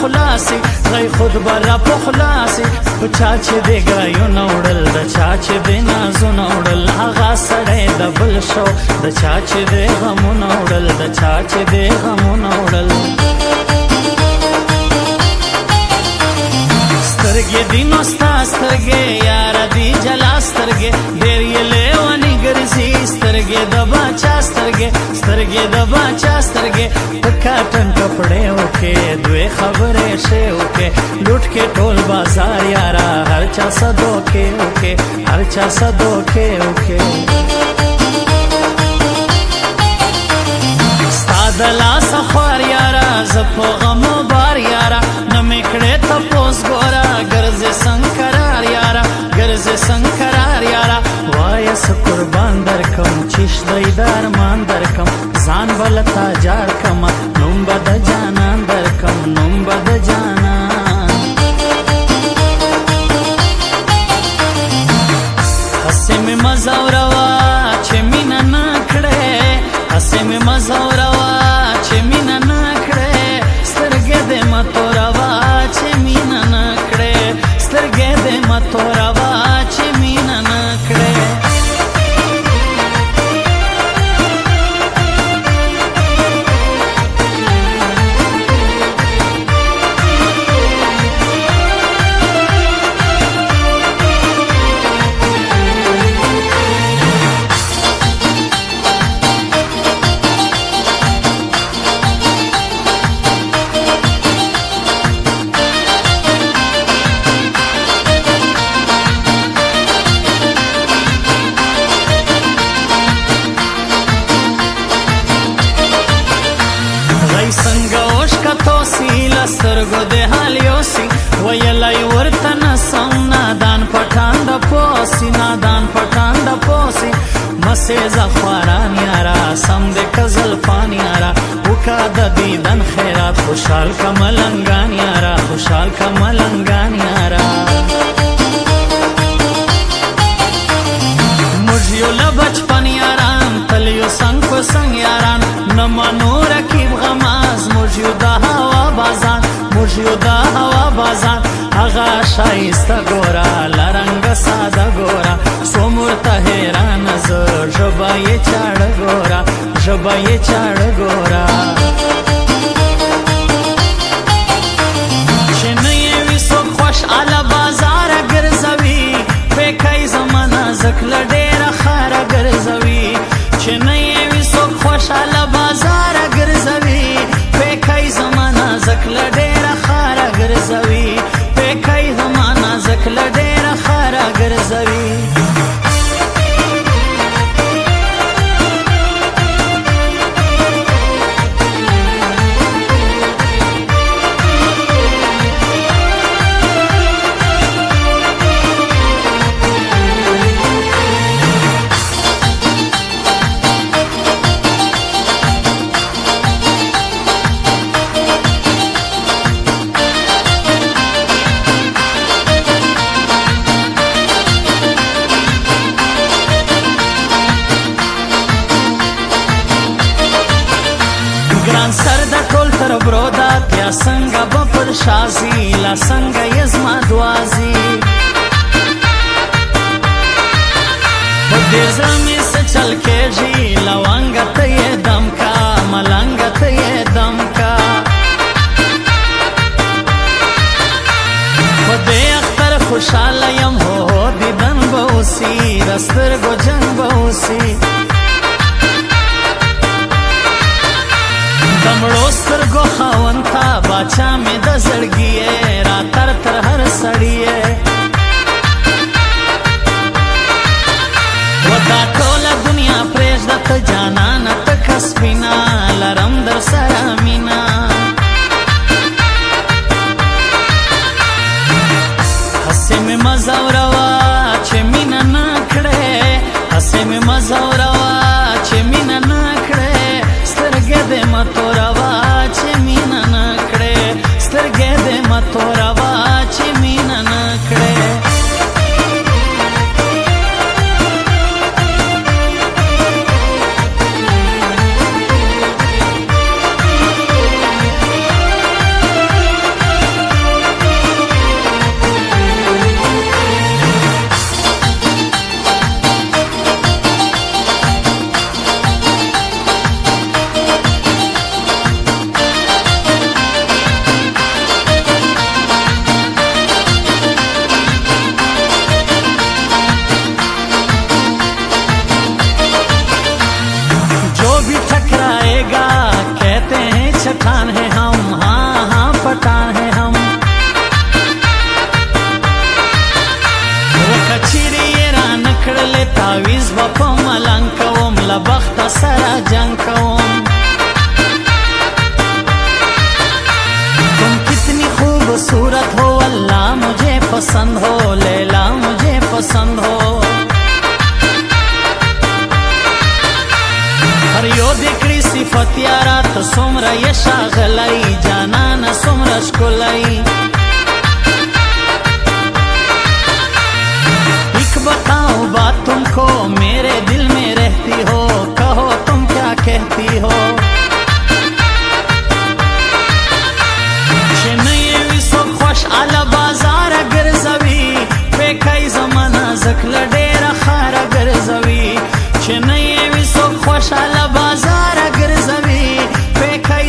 خلاصي غي خود برا په خلاصي په چا چې دې ګرایونه وړل د چا چې دې نازونه وړل هغه سړی د بل شو د چا چې دې غمونه وړل د چا چې دې غمونه وړل سترګې دي نو ستا سترګې یاره دي جلا سترګې ډېر یې لیونې ګرځي سترګې د باچا سترګې سترګې د باچا سترګې په کاټن کپړې وکې دوې خبرې شی وکې لوټ کې ټول بازار یاره هر چا صدوکې وکې هر چا صدوکې وکې ستا د لاسه خوار یاره زه په غمو بار یاره نه مې کړې تپوس ګوره ګرځې څنګ قرار یاره ګرځې څنګ قرار یاره وایه څه قربان درکم چیش دی د ارمان درکم ځان به له تا جار کمه نوم به د جانان درکم نوم به د جانان هسې مې مه ځوروه چې مینه نه کړې هسې مې مه ځوروه چې مینه نه کړې سترګې دې مه توروه چې مینه نه کړې سترګې دې مه توروه چې مینه نه کړې سترګو دې حال یوسي ویلی ورته نسم نادان پټان د پوسي نادان پټان د پوسي مسیزه خواران یاره سم دې که زلفان یاره وکه د دیدن خیرات خوشحال که ملنګان یاره خوشحال که ملنګان یاره موږ یو له بچپن یاران تل یو څنګ په څنګ یاران نه منو رقیب غماز موږ یو د هوا بازان موږ یو د هوا بازان هغه ښایسته ګوره له رنګه ساده ګوره څوم ورته حیرانه زه ژبه یې چاړه ګوره ژبه یې چاړه ګوره چې نه یې وي څوک خوشحاله بازاره ګرځوي پیکی زما نازک له ډېره ښاره ګرځوي چې نه یې وي څوک خوشحاله بازاره ګرځوي پیکی زما نازک له ډېره ښاره ګرځوي پیکی زما نازک له ډېره ښاره ګرځوي ګران سر د ټول تر برودا بیا څنګه به پر شازي لا څنګه یې زما دوازي په دې زړه مې څه چل کېږي لونګه ته یې دم کا ملنګه ته یې دم کا په دې اختر خوشحاله یم هو دیدن به اوسي د سترګو جنګ به اوسي د مړو سترګو خاوند ته باچا مې د زړګي را تر تر هر سړي و دا ټوله دنیا پرېږده ته جانانه ته کسبینا لرم در سره مینا هسې مې مه ځوروه چې مینه نه کړې هسې مې مه ځوروه چې مینه نه کړې سترګې دې مه توروه چې مینه نه کړې سترګې دې مه توروه چې مینه نه کړې पसंद हो, लैला मुझे पसंद हो। हर यो दिकड़ी सिफत यारा तो सोमरा ये शागलाई, जाना न सोमरा शकोलाई। एक बताऊं बात तुमको, मेरे दिल में रहती हो, कहो तुम क्या कहती हो।